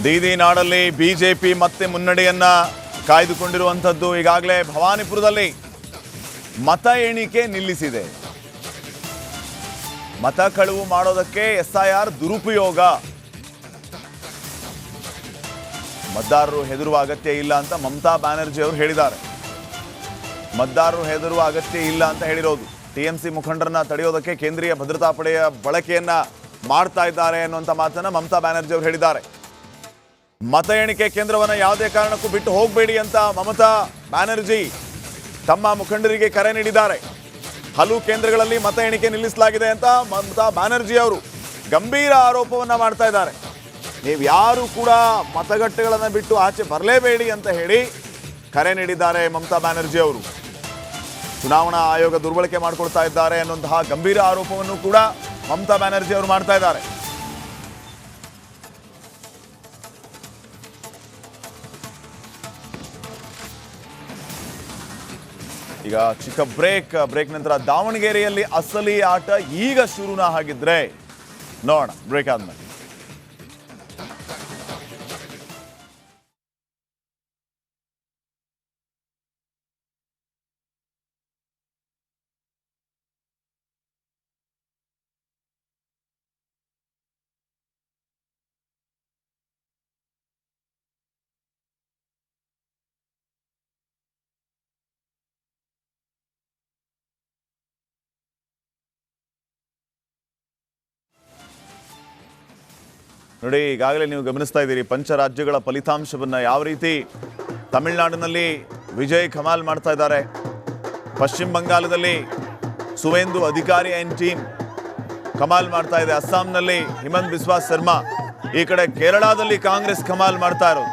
ದೀದಿ ನಾಡಲ್ಲಿ ಬಿಜೆಪಿ ಮತ್ತೆ ಮುನ್ನಡೆಯನ್ನ ಕಾಯ್ದುಕೊಂಡಿರುವಂಥದ್ದು. ಈಗಾಗಲೇ ಭವಾನಿಪುರದಲ್ಲಿ ಮತ ಎಣಿಕೆ ನಿಲ್ಲಿಸಿದೆ. ಮತ ಕಳುವು ಮಾಡೋದಕ್ಕೆ ಎಸ್ಐಆರ್ ದುರುಪಯೋಗ. ಮತದಾರರು ಹೆದರುವ ಅಗತ್ಯ ಇಲ್ಲ ಅಂತ ಮಮತಾ ಬ್ಯಾನರ್ಜಿ ಅವರು ಹೇಳಿದ್ದಾರೆ. ಮತದಾರರು ಹೆದರುವ ಅಗತ್ಯ ಇಲ್ಲ ಅಂತ ಹೇಳಿರೋದು. ಟಿಎಂಸಿ ಮುಖಂಡರನ್ನ ತಡೆಯೋದಕ್ಕೆ ಕೇಂದ್ರೀಯ ಭದ್ರತಾ ಪಡೆಯ ಬಳಕೆಯನ್ನ ಮಾಡ್ತಾ ಇದ್ದಾರೆ ಅನ್ನುವಂಥ ಮಾತನ್ನ ಮಮತಾ ಬ್ಯಾನರ್ಜಿ ಅವರು ಹೇಳಿದ್ದಾರೆ. ಮತ ಎಣಿಕೆ ಕೇಂದ್ರವನ್ನು ಯಾವುದೇ ಕಾರಣಕ್ಕೂ ಬಿಟ್ಟು ಹೋಗಬೇಡಿ ಅಂತ ಮಮತಾ ಬ್ಯಾನರ್ಜಿ ತಮ್ಮ ಮುಖಂಡರಿಗೆ ಕರೆ ನೀಡಿದ್ದಾರೆ. ಹಲವು ಕೇಂದ್ರಗಳಲ್ಲಿ ಮತ ಎಣಿಕೆ ನಿಲ್ಲಿಸಲಾಗಿದೆ ಅಂತ ಮಮತಾ ಬ್ಯಾನರ್ಜಿ ಅವರು ಗಂಭೀರ ಆರೋಪವನ್ನ ಮಾಡ್ತಾ ಇದ್ದಾರೆ. ನೀವು ಯಾರು ಕೂಡ ಮತಗಟ್ಟೆಗಳನ್ನು ಬಿಟ್ಟು ಆಚೆ ಬರಲೇಬೇಡಿ ಅಂತ ಹೇಳಿ ಕರೆ ನೀಡಿದ್ದಾರೆ ಮಮತಾ ಬ್ಯಾನರ್ಜಿ ಅವರು. ಚುನಾವಣಾ ಆಯೋಗ ದುರ್ಬಳಕೆ ಮಾಡಿಕೊಳ್ತಾ ಇದ್ದಾರೆ ಅನ್ನುವಂತಹ ಗಂಭೀರ ಆರೋಪವನ್ನು ಕೂಡ ಮಮತಾ ಬ್ಯಾನರ್ಜಿ ಅವರು ಮಾಡ್ತಾ ಇದ್ದಾರೆ. ಈಗ ಚಿಕ್ಕ ಬ್ರೇಕ್ ನಂತರ ದಾವಣಗೆರೆಯಲ್ಲಿ ಅಸಲಿ ಆಟ ಈಗ ಶುರುನ ಹಾಗಿದ್ರೆ ನೋಡೋಣ ಬ್ರೇಕ್ ಆದ್ಮೇಲೆ. ನೋಡಿ, ಈಗಾಗಲೇ ನೀವು ಗಮನಿಸ್ತಾ ಇದ್ದೀರಿ ಪಂಚರಾಜ್ಯಗಳ ಫಲಿತಾಂಶವನ್ನು ಯಾವ ರೀತಿ ತಮಿಳುನಾಡಿನಲ್ಲಿ ವಿಜಯ್ ಕಮಾಲ್ ಮಾಡ್ತಾ ಇದ್ದಾರೆ. ಪಶ್ಚಿಮ ಬಂಗಾಳದಲ್ಲಿ ಸುವೇಂದು ಅಧಿಕಾರಿ ಆ್ಯಂಡ್ ಟೀಮ್ ಕಮಾಲ್ ಮಾಡ್ತಾ ಇದೆ. ಅಸ್ಸಾಂನಲ್ಲಿ ಹಿಮಂತ್ ಬಿಸ್ವಾ ಶರ್ಮಾ. ಈ ಕಡೆ ಕೇರಳದಲ್ಲಿ ಕಾಂಗ್ರೆಸ್ ಕಮಾಲ್ ಮಾಡ್ತಾ ಇರೋದು.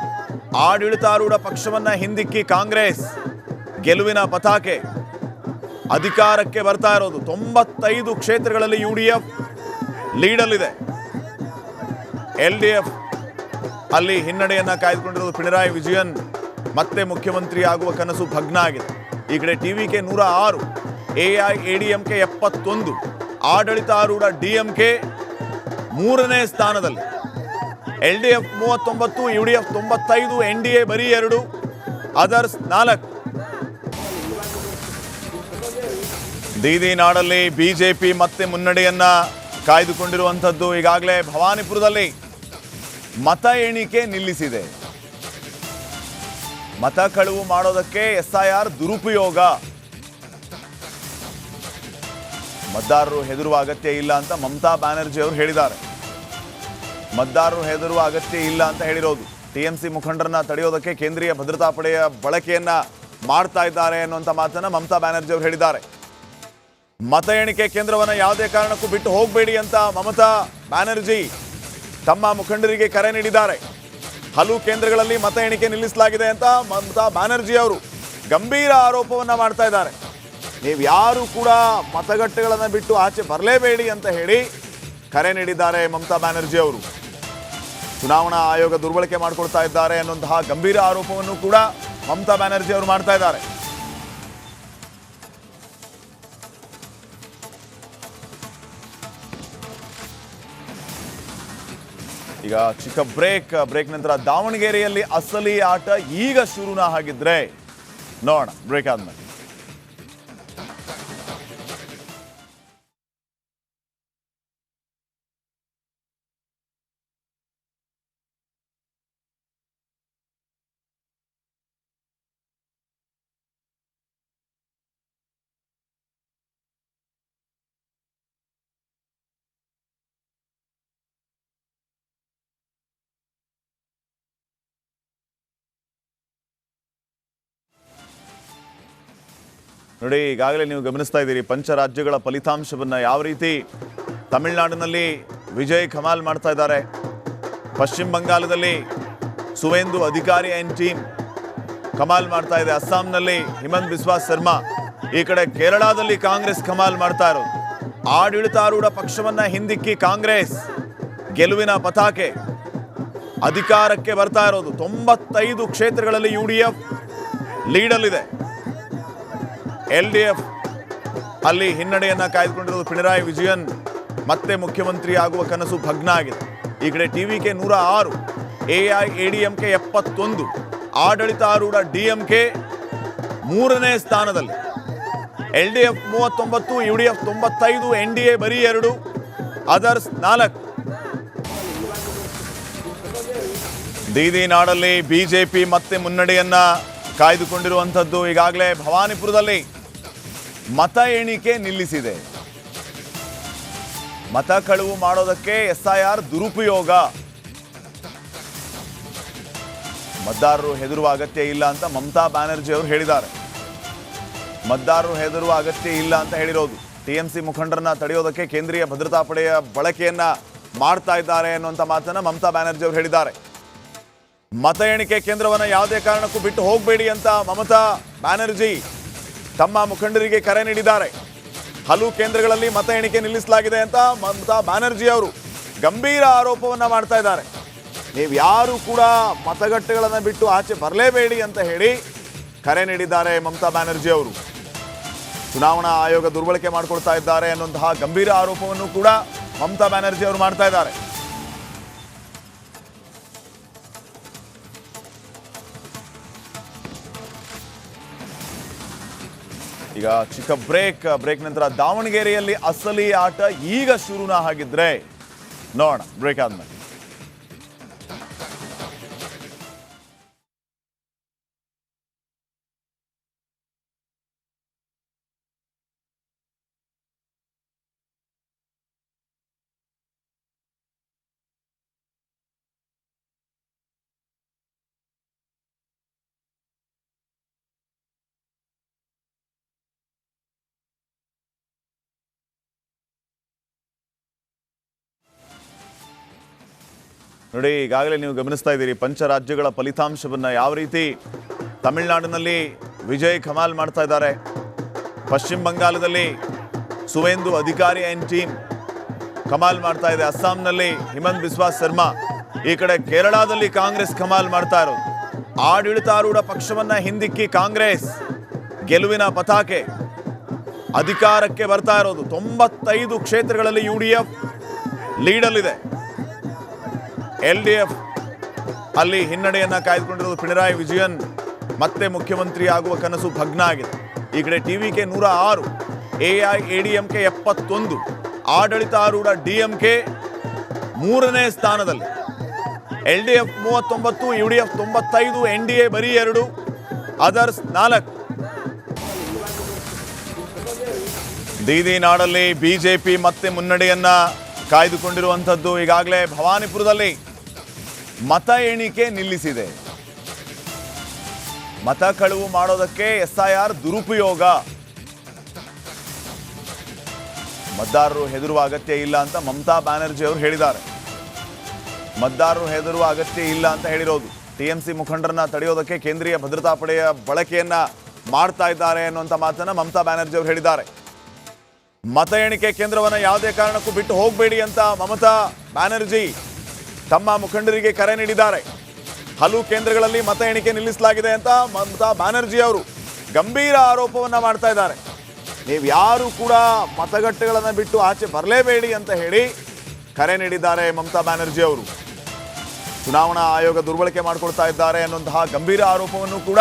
ಆಡಳಿತಾರೂಢ ಪಕ್ಷವನ್ನ ಹಿಂದಿಕ್ಕಿ ಕಾಂಗ್ರೆಸ್ ಗೆಲುವಿನ ಪತಾಕೆ ಅಧಿಕಾರಕ್ಕೆ ಬರ್ತಾ ಇರೋದು. 95 ಕ್ಷೇತ್ರಗಳಲ್ಲಿ ಯುಡಿಎಫ್ ಲೀಡಲ್ಲಿದೆ. LDF ಅಲ್ಲಿ ಹಿನ್ನಡೆಯನ್ನ ಕಾಯ್ದುಕೊಂಡಿರೋದು. ಪಿಣರಾಯಿ ವಿಜಯನ್ ಮತ್ತೆ ಮುಖ್ಯಮಂತ್ರಿ ಆಗುವ ಕನಸು ಭಗ್ನ ಆಗಿದೆ. ಈ ಕಡೆ ಟಿವಿಕೆ 106, AIADMK 71, ಆಡಳಿತಾರೂಢ DMK 3ನೇ ಸ್ಥಾನದಲ್ಲಿ, LDF 39, UDF 95, NDA ಬರೀ 2, ಅದರ್ಸ್ 4. ದೀದಿ ನಾಡಲ್ಲಿ ಬಿಜೆಪಿ ಮತ್ತೆ ಮುನ್ನಡೆಯನ್ನ ಕಾಯ್ದುಕೊಂಡಿರುವಂಥದ್ದು. ಈಗಾಗಲೇ ಭವಾನಿಪುರದಲ್ಲಿ ಮತ ಎಣಿಕೆ ನಿಲ್ಲಿಸಿದೆ. ಮತ ಕಳುವು ಮಾಡೋದಕ್ಕೆ SIR ದುರುಪಯೋಗ. ಮತದಾರರು ಹೆದರುವ ಅಗತ್ಯ ಇಲ್ಲ ಅಂತ ಮಮತಾ ಬ್ಯಾನರ್ಜಿ ಅವರು ಹೇಳಿದ್ದಾರೆ. ಮತದಾರರು ಹೆದರುವ ಅಗತ್ಯ ಇಲ್ಲ ಅಂತ ಹೇಳಿರೋದು. ಟಿಎಂಸಿ ಮುಖಂಡರನ್ನ ತಡೆಯೋದಕ್ಕೆ ಕೇಂದ್ರೀಯ ಭದ್ರತಾ ಪಡೆಯ ಬಳಕೆಯನ್ನ ಮಾಡ್ತಾ ಇದ್ದಾರೆ ಅನ್ನುವಂಥ ಮಾತನ್ನ ಮಮತಾ ಬ್ಯಾನರ್ಜಿ ಅವರು ಹೇಳಿದ್ದಾರೆ. ಮತ ಎಣಿಕೆ ಕೇಂದ್ರವನ್ನು ಯಾವುದೇ ಕಾರಣಕ್ಕೂ ಬಿಟ್ಟು ಹೋಗಬೇಡಿ ಅಂತ ಮಮತಾ ಬ್ಯಾನರ್ಜಿ ತಮ್ಮ ಮುಖಂಡರಿಗೆ ಕರೆ ನೀಡಿದ್ದಾರೆ. ಹಲವು ಕೇಂದ್ರಗಳಲ್ಲಿ ಮತ ಎಣಿಕೆ ನಿಲ್ಲಿಸಲಾಗಿದೆ ಅಂತ ಮಮತಾ ಬ್ಯಾನರ್ಜಿ ಅವರು ಗಂಭೀರ ಆರೋಪವನ್ನ ಮಾಡ್ತಾ ಇದ್ದಾರೆ. ನೀವು ಯಾರು ಕೂಡ ಮತಗಟ್ಟೆಗಳನ್ನು ಬಿಟ್ಟು ಆಚೆ ಬರಲೇಬೇಡಿ ಅಂತ ಹೇಳಿ ಕರೆ ನೀಡಿದ್ದಾರೆ ಮಮತಾ ಬ್ಯಾನರ್ಜಿ ಅವರು. ಚುನಾವಣಾ ಆಯೋಗ ದುರ್ಬಳಕೆ ಮಾಡಿಕೊಳ್ತಾ ಇದ್ದಾರೆ ಅನ್ನುವಂತಹ ಗಂಭೀರ ಆರೋಪವನ್ನು ಕೂಡ ಮಮತಾ ಬ್ಯಾನರ್ಜಿ ಅವರು ಮಾಡ್ತಾ ಇದ್ದಾರೆ. ಈಗ ಚಿಕ್ಕ ಬ್ರೇಕ್ ನಂತರ ದಾವಣಗೆರೆಯಲ್ಲಿ ಅಸಲಿ ಆಟ ಈಗ ಶುರುನ ಹಾಗಿದ್ರೆ ನೋಡೋಣ ಬ್ರೇಕ್ ಆದ್ಮೇಲೆ. ನೋಡಿ, ಈಗಾಗಲೇ ನೀವು ಗಮನಿಸ್ತಾ ಇದ್ದೀರಿ ಪಂಚರಾಜ್ಯಗಳ ಫಲಿತಾಂಶವನ್ನು ಯಾವ ರೀತಿ ತಮಿಳುನಾಡಿನಲ್ಲಿ ವಿಜಯ್ ಕಮಾಲ್ ಮಾಡ್ತಾ ಇದ್ದಾರೆ. ಪಶ್ಚಿಮ ಬಂಗಾಳದಲ್ಲಿ ಸುವೇಂದು ಅಧಿಕಾರಿ ಆ್ಯಂಡ್ ಟೀಮ್ ಕಮಾಲ್ ಮಾಡ್ತಾ ಇದೆ. ಅಸ್ಸಾಂನಲ್ಲಿ ಹಿಮಂತ್ ಬಿಸ್ವಾ ಶರ್ಮಾ. ಈ ಕಡೆ ಕೇರಳದಲ್ಲಿ ಕಾಂಗ್ರೆಸ್ ಕಮಾಲ್ ಮಾಡ್ತಾ ಇರೋದು. ಆಡಳಿತಾರೂಢ ಪಕ್ಷವನ್ನ ಹಿಂದಿಕ್ಕಿ ಕಾಂಗ್ರೆಸ್ ಗೆಲುವಿನ ಪತಾಕೆ ಅಧಿಕಾರಕ್ಕೆ ಬರ್ತಾ ಇರೋದು. 95 ಕ್ಷೇತ್ರಗಳಲ್ಲಿ UDF ಲೀಡಲ್ಲಿದೆ. LDF ಅಲ್ಲಿ ಹಿನ್ನಡೆಯನ್ನ ಕಾಯ್ದುಕೊಂಡಿರೋದು. ಪಿಣರಾಯಿ ವಿಜಯನ್ ಮತ್ತೆ ಮುಖ್ಯಮಂತ್ರಿ ಆಗುವ ಕನಸು ಭಗ್ನ ಆಗಿದೆ. ಈ ಕಡೆ ಟಿವಿಕೆ 106, ಎಐಎಡಿಎಂಕೆ 71, ಆಡಳಿತಾರೂಢ ಡಿಎಂಕೆ 3ನೇ ಸ್ಥಾನದಲ್ಲಿ, ಎಲ್ಡಿಎಫ್ 39, ಯುಡಿಎಫ್ 95, ಎನ್ಡಿಎ ಬರೀ 2, ಅದರ್ಸ್ 4. ದೀದಿ ನಾಡಲ್ಲಿ ಬಿಜೆಪಿ ಮತ್ತೆ ಮುನ್ನಡೆಯನ್ನ ಕಾಯ್ದುಕೊಂಡಿರುವಂಥದ್ದು. ಈಗಾಗಲೇ ಭವಾನಿಪುರದಲ್ಲಿ ಮತ ಎಣಿಕೆ ನಿಲ್ಲಿಸಿದೆ. ಮತ ಕಳುವು ಮಾಡೋದಕ್ಕೆ SIR ದುರುಪಯೋಗ. ಮತದಾರರು ಹೆದರುವ ಅಗತ್ಯ ಇಲ್ಲ ಅಂತ ಮಮತಾ ಬ್ಯಾನರ್ಜಿ ಅವರು ಹೇಳಿದ್ದಾರೆ. ಮತದಾರರು ಹೆದರುವ ಅಗತ್ಯ ಇಲ್ಲ ಅಂತ ಹೇಳಿರೋದು. TMC ಮುಖಂಡರನ್ನ ತಡೆಯೋದಕ್ಕೆ ಕೇಂದ್ರೀಯ ಭದ್ರತಾ ಪಡೆಯ ಬಳಕೆಯನ್ನ ಮಾಡ್ತಾ ಇದ್ದಾರೆ ಅನ್ನುವಂಥ ಮಾತನ್ನ ಮಮತಾ ಬ್ಯಾನರ್ಜಿ ಅವರು ಹೇಳಿದ್ದಾರೆ. ಮತ ಎಣಿಕೆ ಕೇಂದ್ರವನ್ನ ಯಾವುದೇ ಕಾರಣಕ್ಕೂ ಬಿಟ್ಟು ಹೋಗಬೇಡಿ ಅಂತ ಮಮತಾ ಬ್ಯಾನರ್ಜಿ ತಮ್ಮ ಮುಖಂಡರಿಗೆ ಕರೆ ನೀಡಿದ್ದಾರೆ. ಹಲವು ಕೇಂದ್ರಗಳಲ್ಲಿ ಮತ ಎಣಿಕೆ ನಿಲ್ಲಿಸಲಾಗಿದೆ ಅಂತ ಮಮತಾ ಬ್ಯಾನರ್ಜಿ ಅವರು ಗಂಭೀರ ಆರೋಪವನ್ನ ಮಾಡ್ತಾ ಇದ್ದಾರೆ. ನೀವು ಯಾರು ಕೂಡ ಮತಗಟ್ಟೆಗಳನ್ನು ಬಿಟ್ಟು ಆಚೆ ಬರಲೇಬೇಡಿ ಅಂತ ಹೇಳಿ ಕರೆ ನೀಡಿದ್ದಾರೆ ಮಮತಾ ಬ್ಯಾನರ್ಜಿ ಅವರು. ಚುನಾವಣಾ ಆಯೋಗ ದುರ್ಬಳಕೆ ಮಾಡಿಕೊಳ್ತಾ ಇದ್ದಾರೆ ಅನ್ನುವಂತಹ ಗಂಭೀರ ಆರೋಪವನ್ನು ಕೂಡ ಮಮತಾ ಬ್ಯಾನರ್ಜಿ ಅವರು ಮಾಡ್ತಾ ಇದ್ದಾರೆ. ಈಗ ಚಿಕ್ಕ ಬ್ರೇಕ್ ನಂತರ ದಾವಣಗೆರೆಯಲ್ಲಿ ಅಸಲಿ ಆಟ ಈಗ ಶುರುನ ಹಾಗಿದ್ರೆ ನೋಡೋಣ ಬ್ರೇಕ್ ಆದ್ಮೇಲೆ. ನೋಡಿ, ಈಗಾಗಲೇ ನೀವು ಗಮನಿಸ್ತಾ ಇದ್ದೀರಿ ಪಂಚರಾಜ್ಯಗಳ ಫಲಿತಾಂಶವನ್ನು. ಯಾವ ರೀತಿ ತಮಿಳುನಾಡಿನಲ್ಲಿ ವಿಜಯ್ ಕಮಾಲ್ ಮಾಡ್ತಾ ಇದ್ದಾರೆ, ಪಶ್ಚಿಮ ಬಂಗಾಳದಲ್ಲಿ ಸುವೇಂದು ಅಧಿಕಾರಿ ಆ್ಯಂಡ್ ಟೀಮ್ ಕಮಾಲ್ ಮಾಡ್ತಾ ಇದೆ, ಅಸ್ಸಾಂನಲ್ಲಿ ಹಿಮಂತ್ ಬಿಸ್ವಾ ಶರ್ಮಾ, ಈ ಕಡೆ ಕೇರಳದಲ್ಲಿ ಕಾಂಗ್ರೆಸ್ ಕಮಾಲ್ ಮಾಡ್ತಾ ಇರೋದು. ಆಡಳಿತಾರೂಢ ಪಕ್ಷವನ್ನ ಹಿಂದಿಕ್ಕಿ ಕಾಂಗ್ರೆಸ್ ಗೆಲುವಿನ ಪತಾಕೆ ಅಧಿಕಾರಕ್ಕೆ ಬರ್ತಾ ಇರೋದು. 95 ಕ್ಷೇತ್ರಗಳಲ್ಲಿ UDF ಲೀಡಲ್ಲಿದೆ. LDF ಅಲ್ಲಿ ಹಿನ್ನಡೆಯನ್ನ ಕಾಯ್ದುಕೊಂಡಿರೋದು. ಪಿಣರಾಯಿ ವಿಜಯನ್ ಮತ್ತೆ ಮುಖ್ಯಮಂತ್ರಿ ಆಗುವ ಕನಸು ಭಗ್ನ ಆಗಿದೆ. ಈ ಕಡೆ ಟಿವಿಕೆ 106, ಎಐಎಡಿಎಂಕೆ 71, ಆಡಳಿತಾರೂಢ ಡಿಎಂಕೆ 3ನೇ ಸ್ಥಾನದಲ್ಲಿ, LDF 39, ಯುಡಿಎಫ್ 95, ಎನ್ಡಿಎ ಬರೀ 2, ಅದರ್ಸ್ 4. ದೀದಿ ನಾಡಲ್ಲಿ ಬಿಜೆಪಿ ಮತ್ತೆ ಮುನ್ನಡೆಯನ್ನ ಕಾಯ್ದುಕೊಂಡಿರುವಂಥದ್ದು. ಈಗಾಗಲೇ ಭವಾನಿಪುರದಲ್ಲಿ ಮತ ಎಣಿಕೆ ನಿಲ್ಲಿಸಿದೆ. ಮತ ಕಳುವು ಮಾಡೋದಕ್ಕೆ SIR ದುರುಪಯೋಗ. ಮತದಾರರು ಹೆದರುವ ಅಗತ್ಯ ಇಲ್ಲ ಅಂತ ಮಮತಾ ಬ್ಯಾನರ್ಜಿ ಅವರು ಹೇಳಿದ್ದಾರೆ. ಮತದಾರರು ಹೆದರುವ ಅಗತ್ಯ ಇಲ್ಲ ಅಂತ ಹೇಳಿರೋದು. TMC ಮುಖಂಡರನ್ನ ತಡೆಯೋದಕ್ಕೆ ಕೇಂದ್ರೀಯ ಭದ್ರತಾ ಪಡೆಯ ಬಳಕೆಯನ್ನ ಮಾಡ್ತಾ ಇದ್ದಾರೆ ಅನ್ನುವಂಥ ಮಾತನ್ನ ಮಮತಾ ಬ್ಯಾನರ್ಜಿ ಅವರು ಹೇಳಿದ್ದಾರೆ. ಮತ ಎಣಿಕೆ ಕೇಂದ್ರವನ್ನ ಯಾವುದೇ ಕಾರಣಕ್ಕೂ ಬಿಟ್ಟು ಹೋಗಬೇಡಿ ಅಂತ ಮಮತಾ ಬ್ಯಾನರ್ಜಿ ತಮ್ಮ ಮುಖಂಡರಿಗೆ ಕರೆ ನೀಡಿದ್ದಾರೆ. ಹಲವು ಕೇಂದ್ರಗಳಲ್ಲಿ ಮತ ಎಣಿಕೆ ನಿಲ್ಲಿಸಲಾಗಿದೆ ಅಂತ ಮಮತಾ ಬ್ಯಾನರ್ಜಿ ಅವರು ಗಂಭೀರ ಆರೋಪವನ್ನ ಮಾಡ್ತಾ ಇದ್ದಾರೆ. ನೀವು ಯಾರು ಕೂಡ ಮತಗಟ್ಟೆಗಳನ್ನು ಬಿಟ್ಟು ಆಚೆ ಬರಲೇಬೇಡಿ ಅಂತ ಹೇಳಿ ಕರೆ ನೀಡಿದ್ದಾರೆ ಮಮತಾ ಬ್ಯಾನರ್ಜಿ ಅವರು. ಚುನಾವಣಾ ಆಯೋಗ ದುರ್ಬಳಕೆ ಮಾಡಿಕೊಳ್ತಾ ಇದ್ದಾರೆ ಅನ್ನುವಂತಹ ಗಂಭೀರ ಆರೋಪವನ್ನು ಕೂಡ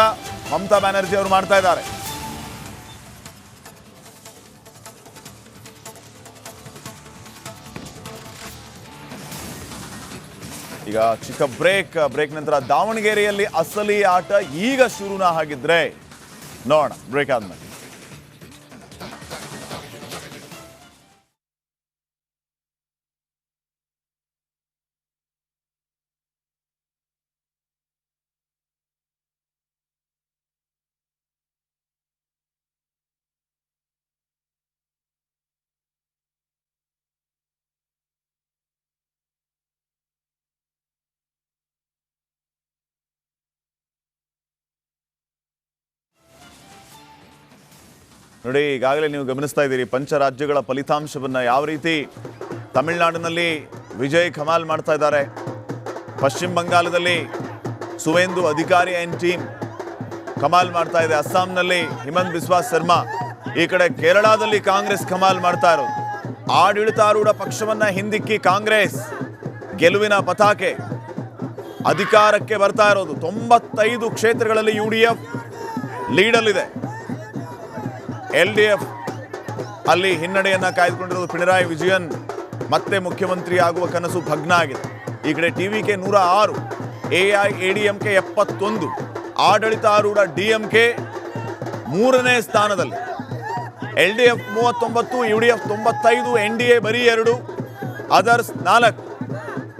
ಮಮತಾ ಬ್ಯಾನರ್ಜಿ ಅವರು ಮಾಡ್ತಾ ಇದ್ದಾರೆ. ಈಗ ಚಿಕ್ಕ ಬ್ರೇಕ್ ನಂತರ ದಾವಣಗೆರೆಯಲ್ಲಿ ಅಸಲಿ ಆಟ ಈಗ ಶುರುನ ಹಾಗಿದ್ರೆ ನೋಡೋಣ ಬ್ರೇಕ್ ಆದ್ಮೇಲೆ. ನೋಡಿ, ಈಗಾಗಲೇ ನೀವು ಗಮನಿಸ್ತಾ ಇದ್ದೀರಿ ಪಂಚರಾಜ್ಯಗಳ ಫಲಿತಾಂಶವನ್ನು. ಯಾವ ರೀತಿ ತಮಿಳುನಾಡಿನಲ್ಲಿ ವಿಜಯ್ ಕಮಾಲ್ ಮಾಡ್ತಾ ಇದ್ದಾರೆ, ಪಶ್ಚಿಮ ಬಂಗಾಳದಲ್ಲಿ ಸುವೇಂದು ಅಧಿಕಾರಿ ಆ್ಯಂಡ್ ಟೀಮ್ ಕಮಾಲ್ ಮಾಡ್ತಾ ಇದೆ, ಅಸ್ಸಾಂನಲ್ಲಿ ಹಿಮಂತ್ ಬಿಸ್ವಾ ಶರ್ಮಾ, ಈ ಕಡೆ ಕೇರಳದಲ್ಲಿ ಕಾಂಗ್ರೆಸ್ ಕಮಾಲ್ ಮಾಡ್ತಾ ಇರೋದು. ಆಡಳಿತಾರೂಢ ಪಕ್ಷವನ್ನ ಹಿಂದಿಕ್ಕಿ ಕಾಂಗ್ರೆಸ್ ಗೆಲುವಿನ ಪತಾಕೆ ಅಧಿಕಾರಕ್ಕೆ ಬರ್ತಾ ಇರೋದು. 95 ಕ್ಷೇತ್ರಗಳಲ್ಲಿ UDF ಲೀಡಲ್ಲಿದೆ. LDF ಅಲ್ಲಿ ಹಿನ್ನಡೆಯನ್ನ ಕಾಯ್ದುಕೊಂಡಿರೋದು. ಪಿಣರಾಯಿ ವಿಜಯನ್ ಮತ್ತೆ ಮುಖ್ಯಮಂತ್ರಿ ಆಗುವ ಕನಸು ಭಗ್ನ ಆಗಿದೆ. ಈ ಕಡೆ TVK 106, AIADMK 71, ಆಡಳಿತಾರೂಢ DMK 3ನೇ ಸ್ಥಾನದಲ್ಲಿ. LDF 39, UDF 95, NDA ಬರೀ 2, ಅದರ್ಸ್ 4.